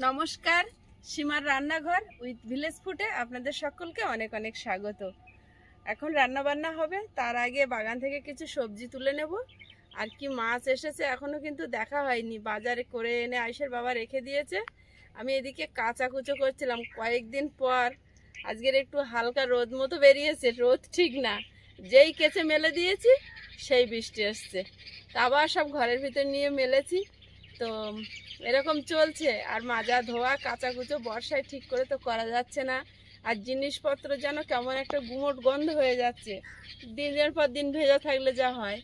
নমস্কার, সীমার রান্নাঘর উইথ ভিলেজ ফুডে আপনাদের সকলকে অনেক অনেক স্বাগত। এখন রান্না বান্না হবে, তার আগে বাগান থেকে কিছু সবজি তুলে নেব। আর কি মাছ এসেছে এখনো কিন্তু দেখা হয়নি, বাজারে করে এনে আয়েশের বাবা রেখে দিয়েছে। আমি এদিকে কাঁচা কুচো করছিলাম কয়েকদিন পর। আজকের একটু হালকা রোদ মতো বেরিয়েছে, রোদ ঠিক না, যেই কেচে মেলে দিয়েছি সেই বৃষ্টি এসছে। তা আবার সব ঘরের ভিতর নিয়ে মেলেছি, তো এরকম চলছে। আর মাজা ধোয়া কাঁচা কুচো বর্ষায় ঠিক করে তো করা যাচ্ছে না। আর জিনিসপত্র যেন কেমন একটা গুমোট গন্ধ হয়ে যাচ্ছে, দিনের পর দিন ভেজা থাকলে যা হয়।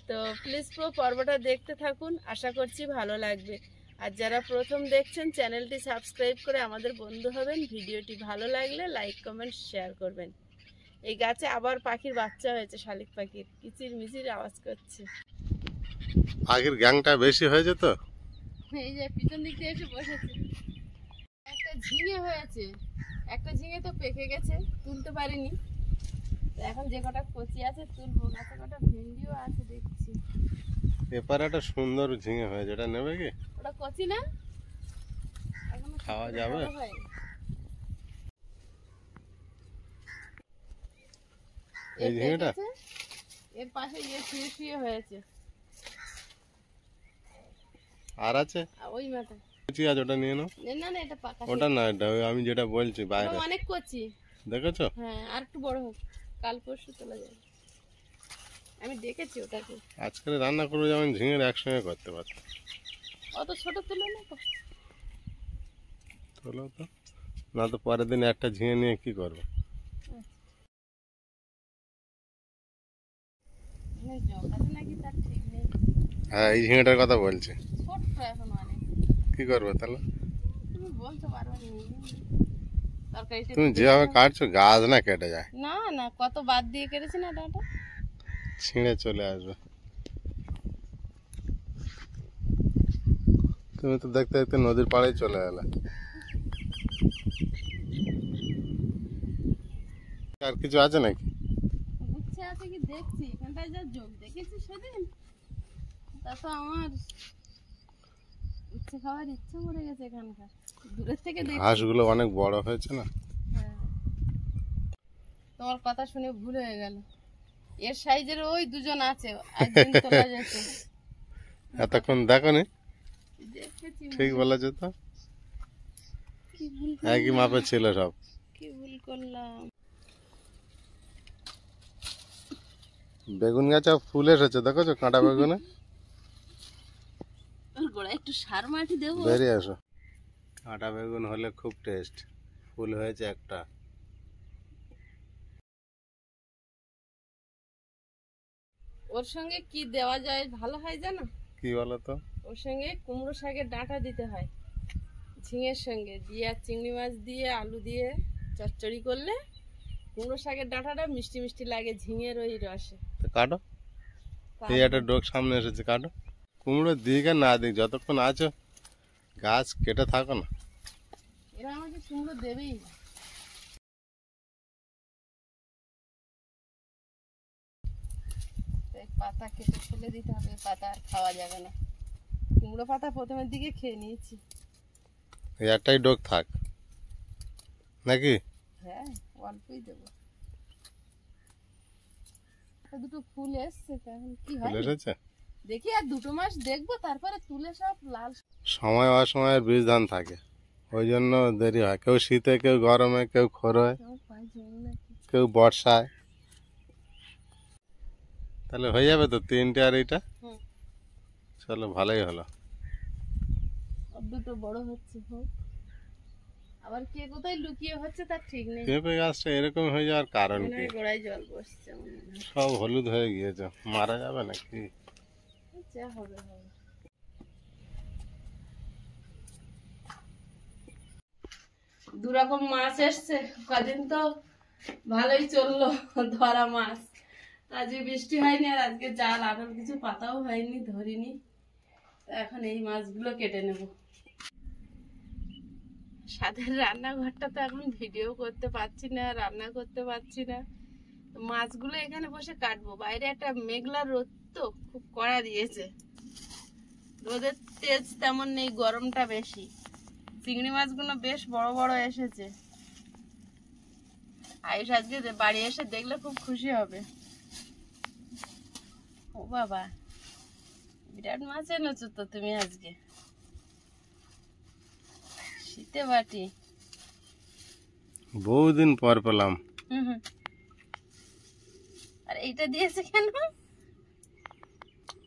তো প্লিজ পুরো পর্বটা দেখতে থাকুন, আশা করছি ভালো লাগবে। আর যারা প্রথম দেখছেন চ্যানেলটি সাবস্ক্রাইব করে আমাদের বন্ধু হবেন। ভিডিওটি ভালো লাগলে লাইক কমেন্ট শেয়ার করবেন। এই গাছে আবার পাখির বাচ্চা হয়েছে, শালিক পাখির কিচির মিচির আওয়াজ করছে। আগের গ্যাংটা বেশি হয়েছে তো, এই যে পিছন দিক দিয়ে এসে বসেছে। একটা ঝিঙে হয়েছে, একটা ঝিঙে তো পেকে গেছে, তুলতে পারিনি। এখন যে কটা কচি আছে তুলবো, গাছে কটা ভেন্ডিও আছে দেখছি। এপারে একটা সুন্দর ঝিঙে হয়েছে, এটা নেবে কি? ওটা কচি না, এখন খাওয়া যাবে? এই ঝিঙেটা এর পাশে শুয়ে শুয়ে হয়েছে। আর আছে ওই মাথা কচি আছে, ওটা নিয়ে নাও। না না, এটা পাকা। ওটা না, এটা আমি যেটা বলছি বাইরে অনেক কচি, দেখেছো? হ্যাঁ, আর একটু বড় হোক, কাল পরশু তোলা যাবে। আমি দেখেছি ওটাকে। আজকে রান্না করবো যেমন ঝিঙের একসঙ্গে করতে পারতো। অত ছোট তুলো না তো, তোলো তো, না তো পরের দিন একটা ঝিঙে নিয়ে কি করবো? নাকি তার ঠিক নেই। হ্যাঁ, এই ঝিঙেটার কথা বলছি। ছোট্ট এখন অনেক, কি করবো তাহলে? তুমি বলতে পারবে তরকারিটা। তুমি যেভাবে কাটছো গাছ না কেটে যায়? না না, কত বাদ দিয়ে কেটেছি না, ডাটা ছিঁড়ে চলে আসবে। তুমি তো দেখতে দেখতে নদীর পাড়েই চলে এলে। আর কিছু আছে নাকি? উচ্ছে আছে কি দেখছি, এখানটায় যা যোগ দেখেছি সেদিন, তা তো আমার উচ্ছে খাওয়ার ইচ্ছে মরে গেছে এখানকার। দূরের থেকে দেখছি ঘাসগুলো অনেক বড় হয়েছে না? হ্যাঁ, তোমার কথা শুনে ভুল হয়ে গেল। এর সাইজের ওই দুজন আছে, একদিন তোলা যেত। এতক্ষণ দেখোনি? দেখেছি, ঠিক বলেছো তো, কি ভুল একই মাপে ছিল সব। কি ভুল করলাম। বেগুন গাছে ফুল এসেছে, দেখেছো? কাঁটা বেগুনে গোড়ায় একটু সার মাটি দেবো। বেরিয়ে আসো। কাঁটা বেগুন হলে খুব টেস্ট। ফুল হয়েছে একটা। ওর সঙ্গে কি দেওয়া যায় ভালো হয় জানো? কি বলো তো? ওর সঙ্গে কুমড়ো শাকের ডাঁটা দিতে হয়, ঝিঙের সঙ্গে দিয়ে, আর চিংড়ি মাছ দিয়ে আলু দিয়ে চচ্চড়ি করলে কুমড়ো শাকের ডাঁটাটা মিষ্টি মিষ্টি লাগে ঝিঙের ওই রসে। তো কাটো, এই একটা ডোক সামনে এসেছে, কাটো। কুমড়ো দিক আর না দিক, যতক্ষণ আছো গাছ কেটে থাকো না। এরা আমাকে কুমড়ো দেবেই না। পাতা কেটে ফেলে দিতে হবে, পাতা আর খাওয়া যাবে না। কুমড়ো পাতা প্রথমের দিকে খেয়ে নিয়েছি। এই একটাই ডোক থাক নাকি? হ্যাঁ, অল্পই দেবো। দুটো ফুল এসছে, এখন কি হয় দেখি, আর 2 মাস দেখবো, তারপরে তুলে সব লাল। সময় অসময়ের বীজ ধান থাকে, ওই জন্য দেরি হয়। কেউ শীতে, কেউ গরমে, কেউ খরায়, কেউ বর্ষায়। তাহলে হয়ে যাবে তো 3টে আর এইটা। চলো, ভালোই হলো। দুটো বড় হচ্ছে, হোক। আবার কে কোথায় লুকিয়ে হচ্ছে তার ঠিক নেই। পেঁপে গাছটা এরকম হয়ে যাওয়ার কারণ কি? গোড়ায় জল বসছে, সব হলুদ হয়ে গিয়েছে, মারা যাবে নাকি? যা হবে হবে। দুরকম মাছ এসছে, কদিন তো ভালোই চললো ধরা মাছ। আজকে বৃষ্টি হয়নি, আর আজকে জাল আরো কিছু পাতাও হয়নি, ধরিনি। এখন এই মাছগুলো কেটে নেব। সাদের রান্নাঘরটা তো এখন ভিডিও করতে পারছি না, রান্না করতে পারছি না। মাছগুলো এখানে বসে কাটবো। বাইরে একটা মেঘলা রোদ তো খুব কড়া দিয়েছে, রোদের তেজ তেমন নেই, গরমটা বেশি। চিংড়ি মাছগুলো বেশ বড় বড় এসেছে। আয়ুষ আজকে বাড়ি এসে দেখলে খুব খুশি হবে। ও বাবা, বিরাট মাছ এনেছো তো তুমি আজকে। শীতে বাটি বহুদিন পর পেলাম। আর এইটা দিয়েছে কেন?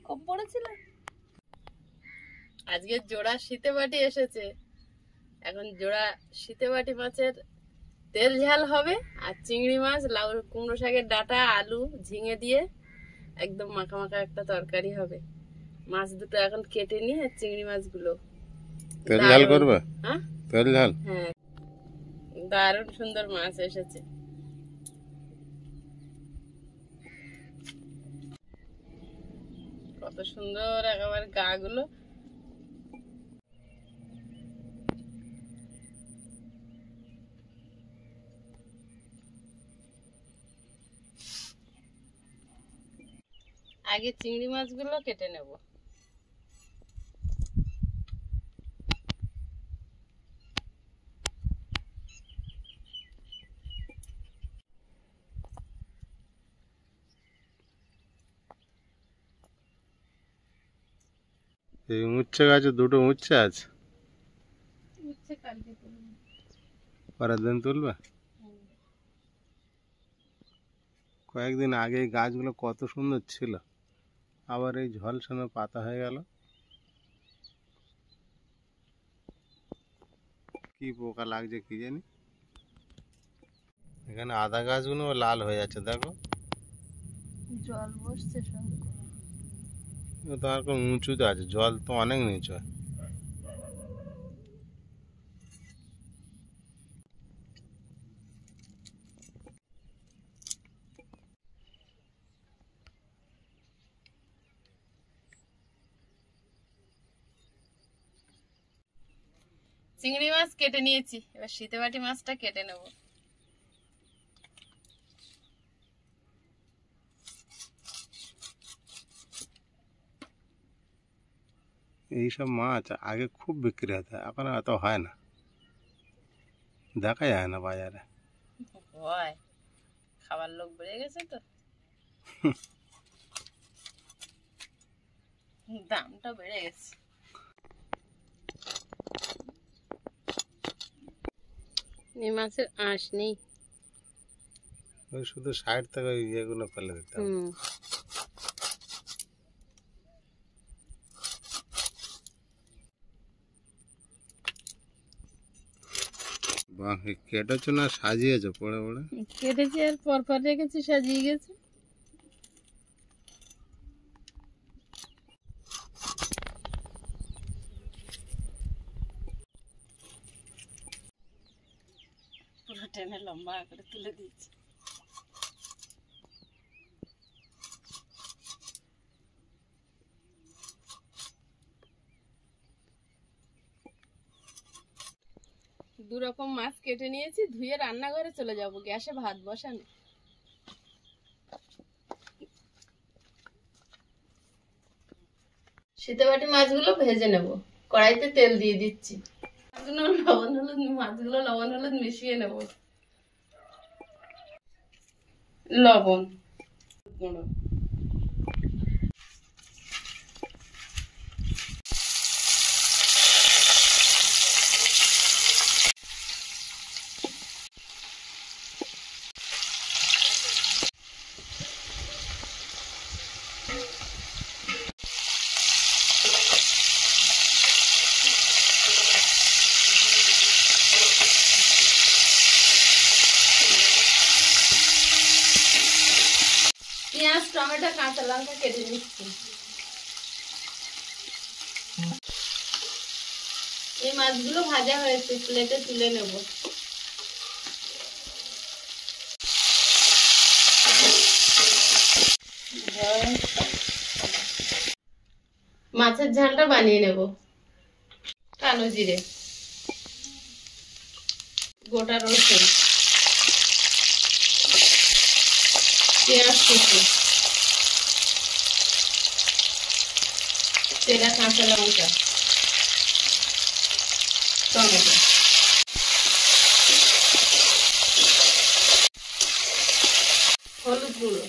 খুব বড় ছিল। আজকে জোড়া শীতে বাটি এসেছে। এখন জোড়া শীতে বাটি মাছের তেল ঝাল হবে, আর চিংড়ি মাছ, লাউ, কুমড়ো শাকের ডাঁটা, আলু, ঝিঙে দিয়ে একদম মাখা মাখা একটা তরকারি হবে। মাছ দুটো এখন কেটে নিয়ে চিংড়ি মাছগুলো তেল ঝাল করবে? হ্যাঁ, তেল ঝাল। হ্যাঁ, দারুণ সুন্দর মাছ এসেছে। কত সুন্দর একেবারে গা গুলো। আগে চিংড়ি মাছগুলো কেটে নেব। এই উচ্ছে গাছে দুটো উচ্ছে আছে, পরের দিন তুলবে। কয়েকদিন আগে এই গাছগুলো কত সুন্দর ছিল, আবার এই ঝলসানো পাতা হয়ে গেল। কি পোকা লাগছে কি জানি। এখানে আদা গাছগুলো লাল হয়ে যাচ্ছে, দেখো জল বসছে সব। তো আর কোন উঁচুতে আছে, জল তো অনেক নিচু। চিংড়ি মাছ কেটে নিয়েছি, এবার শীতে বাটি মাছটা কেটে নেব। এইসব মাছ আগে খুব বিক্রি হতো, এখন এত হয় না, দেখা যায় না বাজারে। হয়, খাবার লোক বেড়ে গেছে তো, দামটা বেড়ে গেছে। এই মাছের আঁশ নেই, ওই শুধু সাইড থেকে ওই ইয়েগুলো ফেলে দিতে হবে। বাহ, কেটেছো না সাজিয়েছো? পড়ে পড়ে কেটেছি আর পরপর রেখেছি, সাজিয়ে গেছে। পুরো টেনে লম্বা করে তুলে দিয়েছি। দু রকম মাছ কেটে নিয়েছি, ধুয়ে রান্নাঘরে চলে যাব, গ্যাসে ভাত বসানো। শীতে বাটি মাছগুলো ভেজে নেব। কড়াইতে তেল দিয়ে দিচ্ছি। মাছগুলো লবণ হলুদ মিশিয়ে নেব। লবণ, পেঁয়াজ, টমেটো, কাঁচা লঙ্কা কেটে নিচ্ছি। এই মাছগুলো ভাজা হয়েছে, প্লেটে তুলে নেব। মাছের ঝালটা বানিয়ে নেব। কালো জিরে, গোটা রসুন, পেঁয়াজ কুচি, চেরা কাঁচা লঙ্কা, টমেটো, হলুদ গুঁড়ো,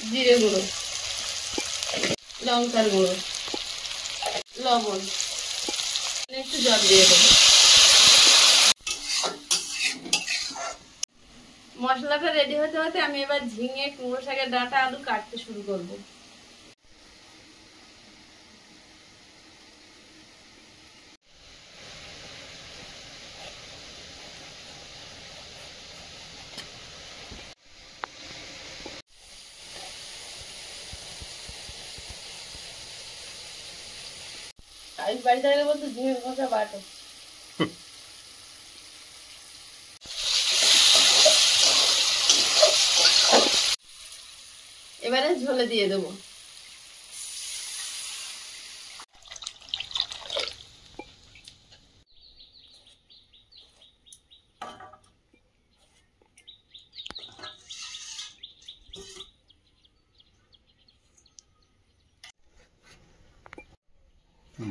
জিরে গুঁড়ো, লঙ্কার গুঁড়ো, লবণ, একটু জল দিয়ে দেবো। মশলাটা রেডি হতে হতে আমি এবার ঝিঙে, কুমড়ো শাকের ডাঁটা, আলু কাটতে শুরু করব। আমি বাড়ি থাকলে বলতো ঝিঙে খোসা বাটো। এবারে ঝোলে দিয়ে দেবো।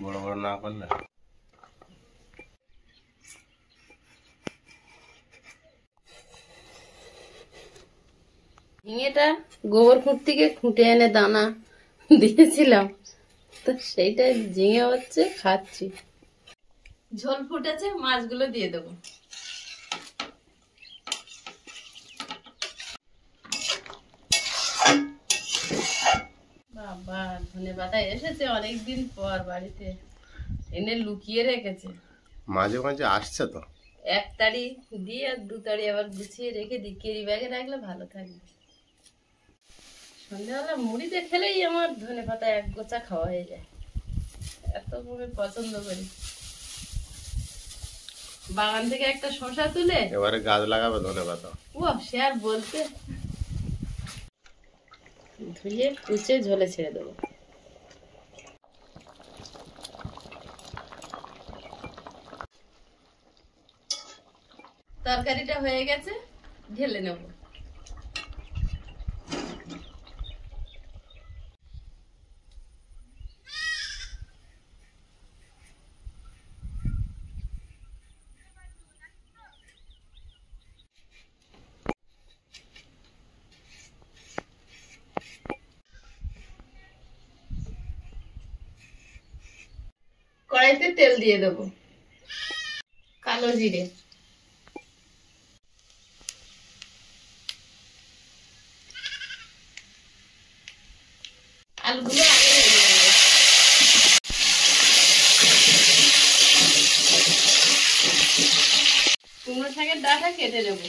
বড় বড় না করলে ঝিঙেটা গোবর খুঁট থেকে খুঁটে এনে দানা দিয়েছিলাম, তো সেইটা ঝিঙে হচ্ছে, খাচ্ছি। ঝোল ফুটেছে, মাছগুলো দিয়ে দেবো। বাবা, ধনেপাতা এসেছে অনেকদিন পর বাড়িতে, এনে লুকিয়ে রেখেছে। মাঝে মাঝে আসছে তো, এক তাড়ি দিয়ে আর দু তাড়ি আবার গুছিয়ে রেখে দিই, কেরি ব্যাগে রাখলে ভালো থাকবে। সন্ধ্যাবেলা মুড়িতে খেলেই আমার ধনেপাতা এক গোছা খাওয়া হয়ে যায়, এত করে পছন্দ করি। বাগান থেকে একটা শসা তুলে এবারে গাছ লাগাবে ধনেপাতা। ও সে আর বলতে। ধুয়ে কুচে ঝোলে ছেড়ে দেবো। তরকারিটা হয়ে গেছে, ঢেলে নেব। কড়াইতে তেল দিয়ে দেবো, কালো জিরে, আলুগুলো আগে ভেজে নেব। কুমড়ো শাকের ডাঁটা কেটে নেব।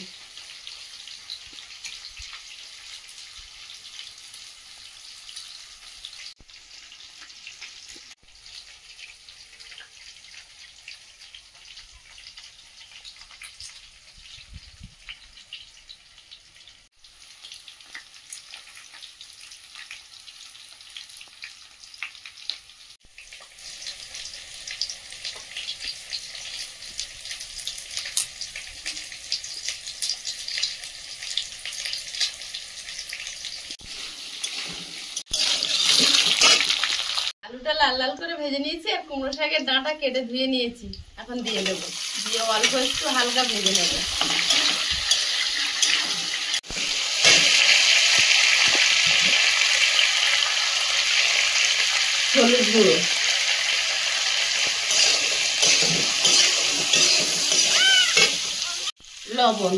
আলুটা লাল লাল করে ভেজে নিয়েছি, আর কুমড়ো শাকের ডাঁটা কেটে ধুয়ে নিয়েছি। এখন দিয়ে দেবো, দিয়ে অল্প একটু হালকা ভেজে নেব। হলুদ গুঁড়ো, লবণ,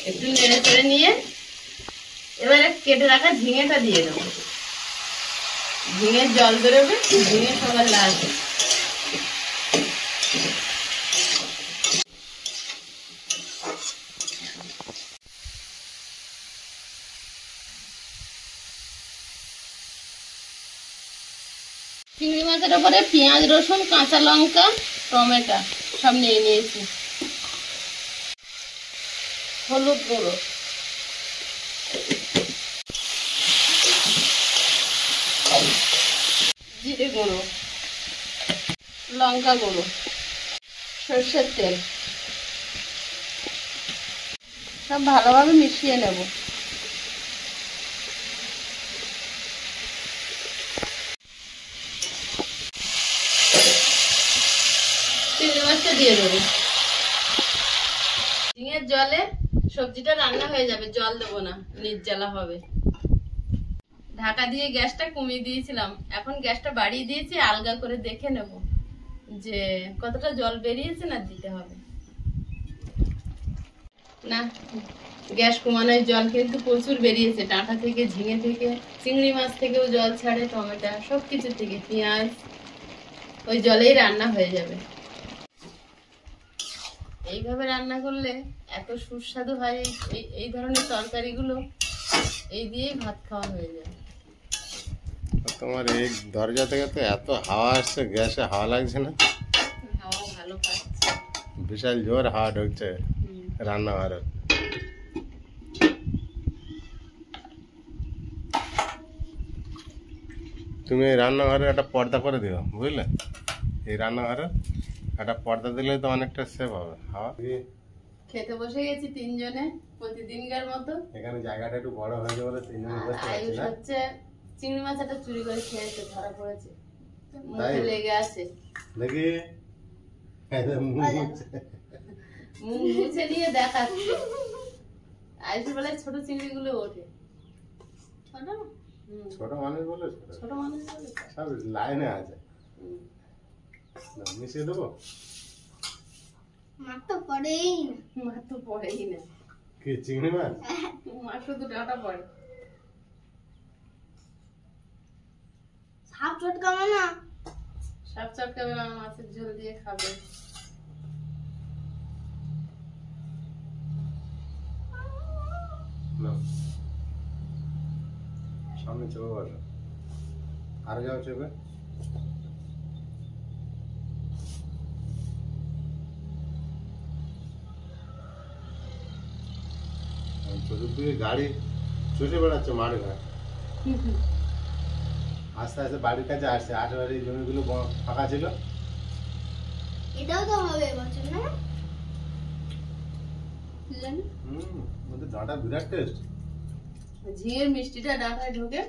একটু নেড়ে চেড়ে নিয়ে এবারে কেটে রাখা ঝিঙেটা দিয়ে দেবো। ঝিঙের জল বেরোবে, ঝিঙে সবার লাস্টে। চিংড়ি মাছের উপরে পেঁয়াজ, রসুন, কাঁচা লঙ্কা, টমেটো সব নিয়ে নিয়েছি। হলুদ গুঁড়ো, জিরে গুঁড়ো, লঙ্কা গুঁড়ো, সরষের তেল, সব ভালোভাবে মিশিয়ে নেব। চিংড়ি মাছটা দিয়ে দেবো। ঝিঙের জলে সবজিটা রান্না হয়ে যাবে, জল দেবো না, নির্জলা হবে। ঢাকা দিয়ে গ্যাসটা কমিয়ে দিয়েছিলাম, এখন গ্যাসটা বাড়িয়ে দিয়েছি, আলগা করে দেখে নেব যে কতটা জল বেরিয়েছে না দিতে হবে না। গ্যাস কমানোর জল কিন্তু প্রচুর বেরিয়েছে, ডাঁটা থেকে, ঝিঙে থেকে, চিংড়ি মাছ থেকেও জল ছাড়ে, টমেটো সবকিছু থেকে, পেঁয়াজ, ওই জলেই রান্না হয়ে যাবে। এইভাবে রান্না করলে এত সুস্বাদু হয়, এই ধরনের তরকারিগুলো এই দিয়েই ভাত খাওয়া হয়ে যায়। তোমার এই দরজা থেকে তো এত হাওয়া আসছে, গ্যাসে হাওয়া লাগছে না? হাওয়া ভালো পাচ্ছে, বিশাল জোর হাওয়া ঢুকছে রান্নাঘরে। তুমি এই রান্নাঘরে একটা পর্দা করে দিও, বুঝলে? এই রান্নাঘরে একটা পর্দা দিলে তো অনেকটা সেভ হবে হাওয়া। খেতে বসে গেছি তিনজনে, প্রতিদিনকার মতো। এখানে জায়গাটা একটু বড় হয়েছে বলে তিনজনে বসতে পারছি আয়ুষ না। হচ্ছে চিংড়ি মাছটা চুরি করে খেয়েছে, ধরা পড়েছে, তাই? মুখে লেগে আছে। দেখি মুখ মুছে নিয়ে দেখাচ্ছে। আয়ুষ বলে ছোট চিংড়ি গুলো ওঠে। ছোট মানুষ বলে, ছোট মানুষ বলে সব লাইনে আছে। মিশিয়ে দেবো? মাছ তো পড়েই না। কি চিংড়ি মাছ? মাছ শুধু ডাঁটা পড়ে। সাপ চটকাবে না, সাপ চটকাবে না, মাছের ঝোল দিয়ে খাবে। সামনে চেপে বলো, আর যাও চেপে। চতুর্দিকে গাড়ি চষে বেড়াচ্ছে মাঠ ঘাট। আস্তে আস্তে বাড়ির কাছে আসছে, আশেপাশে এই জমিগুলো ফাঁকা ছিল। এটাও তো হবে এবছর না? ওদের ডাঁটা বিরাট টেস্ট। ঝিঙের মিষ্টিটা ডাঁটায় ঢোকে।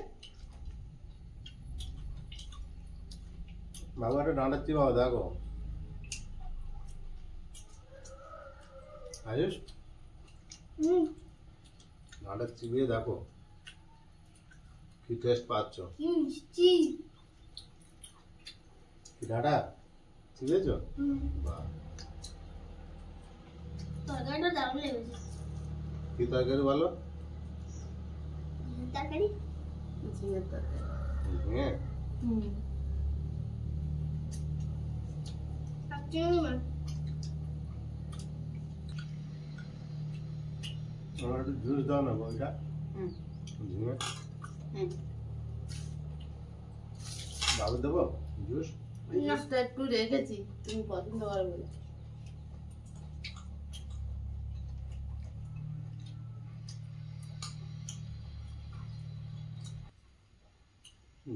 বাবা একটা ডাঁটা চিবাও, দেখো আয়ুষ, ডাঁটা চিবিয়ে দেখো কি টেস্ট পাচ্ছ। কি মিষ্টি। কি ডাঁটা চিবিয়েছো? বাহ, তরকারিটা দারুণ লেগেছে। কি তরকারি বলো? তরকারি ঝিঙের তরকারি। হ্যাঁ, চিংড়ি মাছ। আমার একটু জুস দাও না বইটা। ঝিঙে বাবু দেবো জুস? জুসটা একটু রেখেছি, তুমি পছন্দ করো বলে।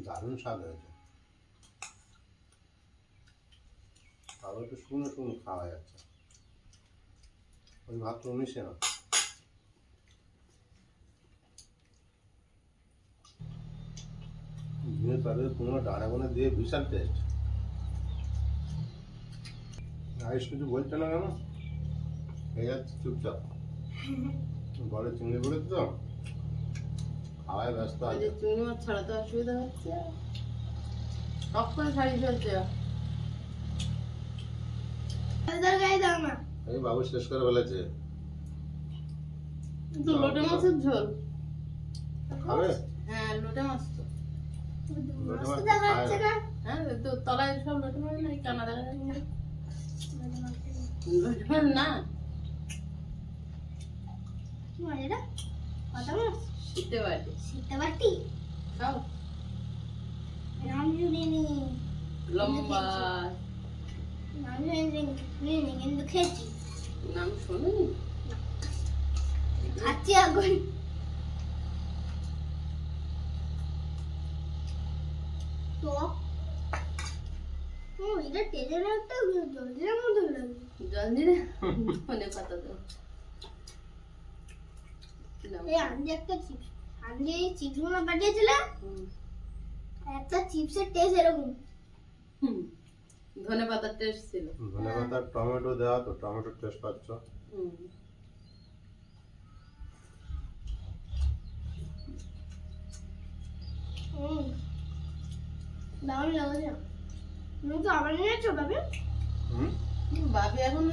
দারুণ স্বাদ হয়েছে। তাহলে একটু শুকনো শুকনো খাওয়া যাচ্ছে, ওই ভাত তো মিশে না। ঝিঙে তরকারি পুরো ডাঁটা গোনা দিয়ে বিশাল টেস্ট। আয়ুষ কিছু বলছে না কেন? খেয়ে যাচ্ছে চুপচাপ। ঘরে চিংড়ি পড়েছে তো, খাওয়ায় ব্যস্ত আছে। চিংড়ি মাছ ছাড়াতে অসুবিধা হচ্ছে, সব করে ছাড়িয়ে ফেলছে। তরকারি দাও না। এই বাবু শেষ করে ফেলেছে। তো লোটে মাছের ঝোল খাবে? হ্যাঁ, লোটে মাছ তো। লোটে মাছ দেখা যাচ্ছে না। হ্যাঁ, তো তলায় সব লোটে মাছ নাই, কানা দেখা যাচ্ছে না। লোটে মাছ না, কি মাছ এটা? কত মাছ? শীতে বাটে সিদ্ধ বাটি। খাও। নাম শুনিনি, লম্বা নাম শুনিনি কিন্তু খেয়েছি। নাম শোনোনি? খাচ্ছি এখন। তো এটা টেজে একটা জলের মতো লাগে। জল দিলে ধনে পাতা দাও। এই আন্দি একটা চিপস, আন্দি এই চিপসগুলো পাঠিয়েছিল, একটা চিপসের টেস্ট এরকম। ধনে পাতার টেস্ট ছিল। ধনে পাতা টমেটো দেওয়া তো টমেটোর টেস্ট পাচ্ছ। দারুণ লাগছে। তুমি তো আবার নিয়েছো ভাবে? বাবি এখন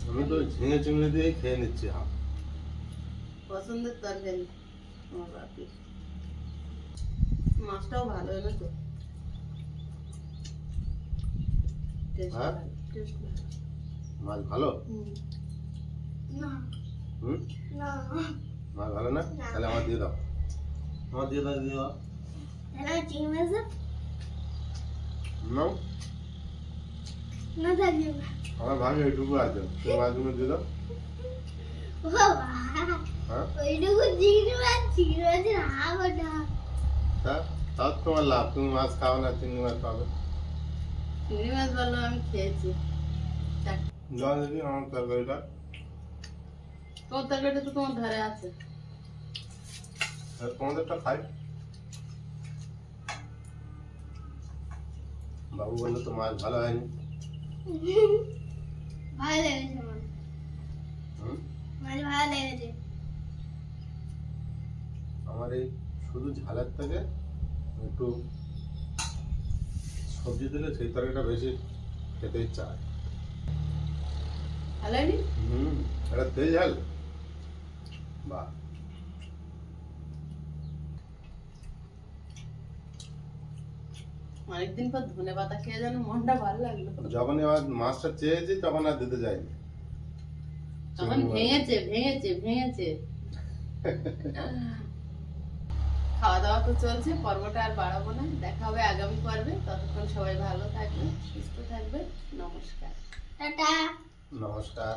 আমি তো ঝিঙে চিংড়ি দিয়েই খেয়ে নিচ্ছি। পছন্দের তরকারি আমার বাপি। মাছটাও ভালো হলো তো। টেস্ট হ্যাঁ? ভালো, টেস্ট ভালো। মাছ ভালো? না হুম, না মাছ ভালো না? তাহলে আমার দিয়ে দাও, আমার দিয়ে দাও, দিয়ে দাও। তাহলে চিংড়ি মাছ দাও। নাও, না থাকবে না। আমার ভাগে এইটুকু আছে, তুমি মাছগুলো দিয়ে দাও। ও বাবা, হ্যাঁ, ওইটুকু চিংড়ি মাছের হাফ ওটা। তাও তোমার লাভ, তুমি মাছ খাও না, চিংড়ি মাছ পাবে। চিংড়ি মাছ ভালো আমি খেয়েছি। জল দিদি আমার তরকারিটা। তোমার তরকারিটা তো তোমার ধারে আছে। তোমাদেরটা খাই। বাবু বললো তো মাছ ভালো হয়নি। ভালো লেগেছে আমার। হুম, মাছ ভালো লেগেছে। আমার এই শুধু ঝালের থেকে একটু সবজি দিলে সেই তরকারিটা বেশি খেতে ইচ্ছা হয়। ভালো হয়নি? এটা তেজ ঝাল, বাহ। অনেকদিন পর ধনে পাতা খেয়ে যেন মনটা ভালো লাগলো। যখনই আমার মাছটা চেয়েছি তখন আর দিতে যাইনি। তখন ভেঙেছে ভেঙেছে ভেঙেছে। খাওয়া দাওয়া তো চলছে, পর্বটা আর বাড়াবো না। দেখা হবে আগামী পর্বে। ততক্ষণ সবাই ভালো থাকবে, সুস্থ থাকবে। নমস্কার। টাটা। নমস্কার।